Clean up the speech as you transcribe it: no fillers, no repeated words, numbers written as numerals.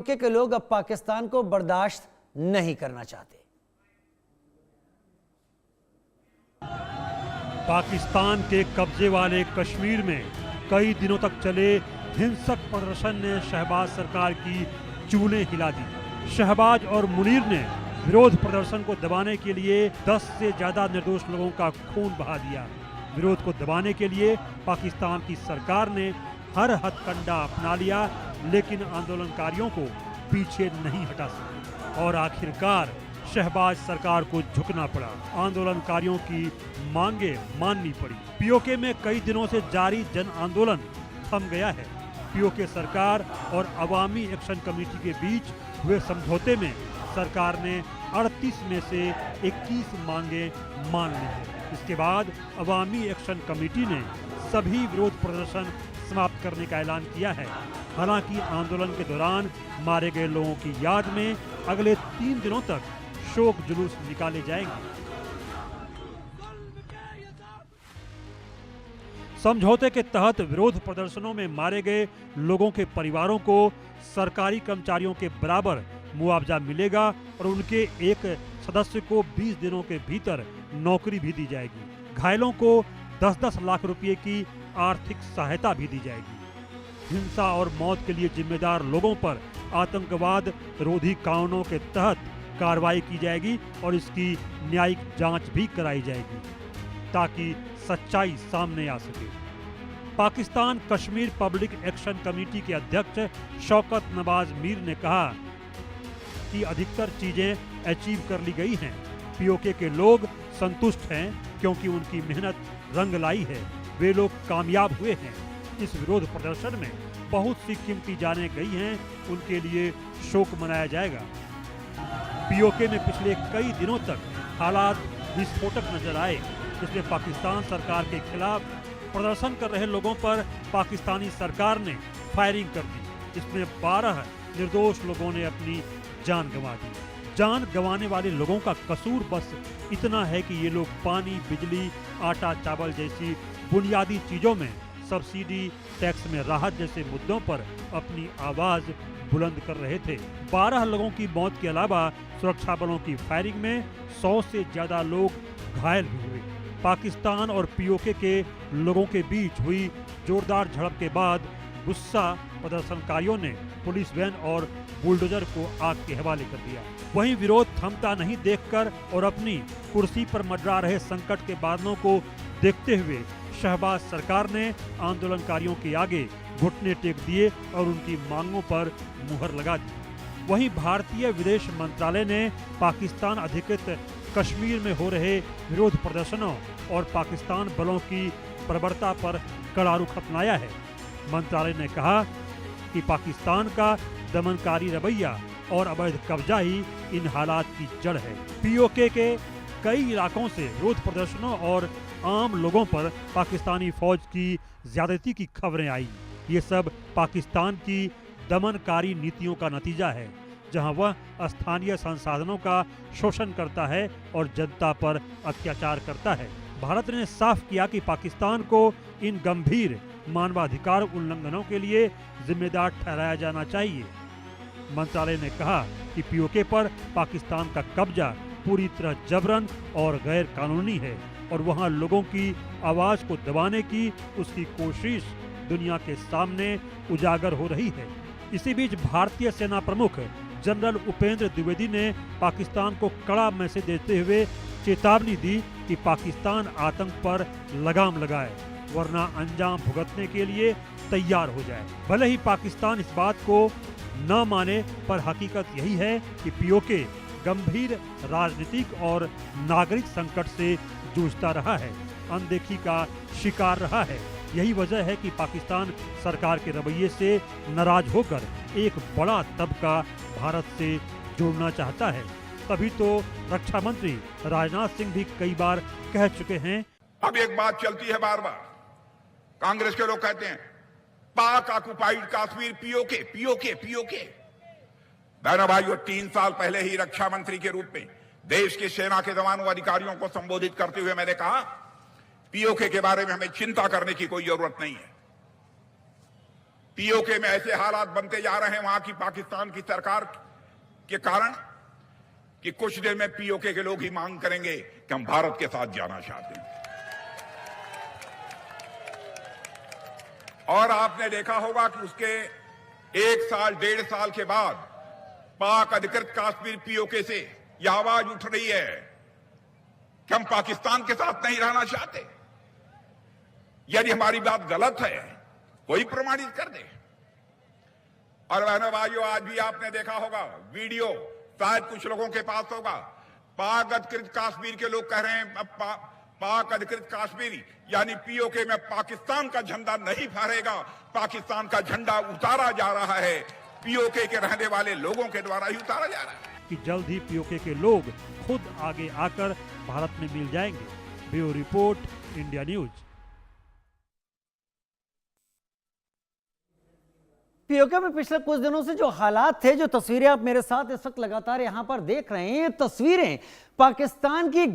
के लोग अब पाकिस्तान को बर्दाश्त नहीं करना चाहते। पाकिस्तान के कब्जे वाले कश्मीर में कई दिनों तक चले हिंसक प्रदर्शन ने शहबाज सरकार की चूलें हिला दी। शहबाज और मुनीर ने विरोध प्रदर्शन को दबाने के लिए 10 से ज्यादा निर्दोष लोगों का खून बहा दिया। विरोध को दबाने के लिए पाकिस्तान की सरकार ने हर हथकंडा अपना लिया, लेकिन आंदोलनकारियों को पीछे नहीं हटा सके और आखिरकार शहबाज सरकार को झुकना पड़ा। आंदोलनकारियों की मांगे माननी पड़ी। पीओके में कई दिनों से जारी जन आंदोलन थम गया है। पीओके सरकार और अवामी एक्शन कमेटी के बीच हुए समझौते में सरकार ने 38 में से 21 मांगे मान ली हैं। इसके बाद अवामी एक्शन कमेटी ने सभी विरोध प्रदर्शन समाप्त करने का ऐलान किया है। हालांकि आंदोलन के दौरान मारे गए लोगों की याद में अगले 3 दिनों तक शोक जुलूस निकाले जाएंगे। समझौते के तहत विरोध प्रदर्शनों में मारे गए लोगों के परिवारों को सरकारी कर्मचारियों के बराबर मुआवजा मिलेगा और उनके एक सदस्य को 20 दिनों के भीतर नौकरी भी दी जाएगी। घायलों को 10-10 लाख रुपए की आर्थिक सहायता भी दी जाएगी। हिंसा और मौत के लिए जिम्मेदार लोगों पर आतंकवाद रोधी कानूनों के तहत कार्रवाई की जाएगी और इसकी न्यायिक जांच भी कराई जाएगी ताकि सच्चाई सामने आ सके। Pakistan Kashmir public action committee के अध्यक्ष शौकत नवाज मीर ने कहा कि अधिकतर चीजें अचीव कर ली गई हैं। पीओके के लोग संतुष्ट हैं क्योंकि उनकी मेहनत रंग लाई है। वे लोग कामयाब हुए हैं। इस विरोध प्रदर्शन में बहुत सी कीमती जानें गई हैं, उनके लिए शोक मनाया जाएगा। पीओके में पिछले कई दिनों तक हालात विस्फोटक नजर आए, जिसमें पाकिस्तान सरकार के खिलाफ प्रदर्शन कर रहे लोगों पर पाकिस्तानी सरकार ने फायरिंग कर दी। इसमें 12 निर्दोष लोगों ने अपनी जान गंवा दी। जान गंवाने वाले लोगों का कसूर बस इतना है कि ये लोग पानी, बिजली, आटा, चावल जैसी बुनियादी चीजों में सब्सिडी, टैक्स में राहत जैसे मुद्दों पर अपनी आवाज बुलंद कर रहे थे। 12 लोगों की मौत के अलावा सुरक्षा बलों की फायरिंग में 100 से ज्यादा लोग घायल भी हुए। पाकिस्तान और पीओके के लोगों के बीच हुई जोरदार झड़प के बाद गुस्सा प्रदर्शनकारियों ने पुलिस वैन और बुलडोजर को आग के हवाले कर दिया। वहीं विरोध थमता नहीं देखकर और अपनी कुर्सी पर मंडरा रहे संकट के बादलों को देखते हुए शहबाज सरकार ने आंदोलनकारियों के आगे घुटने टेक दिए और उनकी मांगों पर मुहर लगा दी। वहीं भारतीय विदेश मंत्रालय ने पाकिस्तान अधिकृत कश्मीर में हो रहे विरोध प्रदर्शनों और पाकिस्तान बलों की बर्बरता पर कड़ा रुख अपनाया है। मंत्रालय ने कहा कि पाकिस्तान का दमनकारी रवैया और अवैध कब्जा ही इन हालात की जड़ है। पीओके के कई इलाकों से विरोध प्रदर्शनों और आम लोगों पर पाकिस्तानी फौज की ज्यादती की खबरें आई। ये सब पाकिस्तान की दमनकारी नीतियों का नतीजा है, जहां वह स्थानीय संसाधनों का शोषण करता है और जनता पर अत्याचार करता है। भारत ने साफ किया कि पाकिस्तान को इन गंभीर मानवाधिकार उल्लंघनों के लिए जिम्मेदार ठहराया जाना चाहिए। मंत्रालय ने कहा कि पीओके पर पाकिस्तान का कब्जा पूरी तरह जबरन और गैर कानूनी है और वहां लोगों की आवाज को दबाने की उसकी कोशिश दुनिया के सामने उजागर हो रही है। इसी बीच भारतीय सेना प्रमुख जनरल उपेंद्र द्विवेदी ने पाकिस्तान को कड़ा मैसेज देते हुए चेतावनी दी कि पाकिस्तान आतंक पर लगाम लगाए, वरना अंजाम भुगतने के लिए तैयार हो जाए। भले ही पाकिस्तान इस बात को न माने, पर हकीकत यही है कि पीओके गंभीर राजनीतिक और नागरिक संकट से जूझता रहा है, अनदेखी का शिकार रहा है। यही वजह है कि पाकिस्तान सरकार के रवैये से नाराज होकर एक बड़ा तबका भारत से जुड़ना चाहता है। तभी तो रक्षा मंत्री राजनाथ सिंह भी कई बार कह चुके हैं। अब एक बात चलती है बार बार, कांग्रेस के लोग कहते हैं पाक occupied Kashmir PoK PoK PoK. बहनों भाइयों, 3 साल पहले ही रक्षा मंत्री के रूप में देश की सेना के जवानों अधिकारियों को संबोधित करते हुए मैंने कहा पीओके के बारे में हमें चिंता करने की कोई जरूरत नहीं है। पीओके में ऐसे हालात बनते जा रहे हैं वहां की पाकिस्तान की सरकार के कारण कि कुछ देर में पीओके के लोग ही मांग करेंगे कि हम भारत के साथ जाना चाहते हैं। और आपने देखा होगा कि उसके 1 साल 1.5 साल के बाद पाक अधिकृत कश्मीर पीओके से यह आवाज उठ रही है कि हम पाकिस्तान के साथ नहीं रहना चाहते। यदि हमारी बात गलत है कोई प्रमाणित कर दे। और बहनों भाइयों, आज भी आपने देखा होगा वीडियो, शायद कुछ लोगों के पास होगा, पाक अधिकृत कश्मीर के लोग कह रहे हैं अब पाक अधिकृत कश्मीर यानी पीओके में पाकिस्तान का झंडा नहीं फहरेगा, पाकिस्तान का झंडा उतारा जा रहा है, पीओके के रहने वाले लोगों के द्वारा ही उतारा जा रहा है। कि जल्द ही पीओके के लोग खुद आगे आकर भारत में मिल जाएंगे। Bureau report, India news. PoK में पिछले कुछ दिनों से जो हालात थे, जो तस्वीरें आप मेरे साथ इस वक्त लगातार यहां पर देख रहे हैं, ये तस्वीरें पाकिस्तान की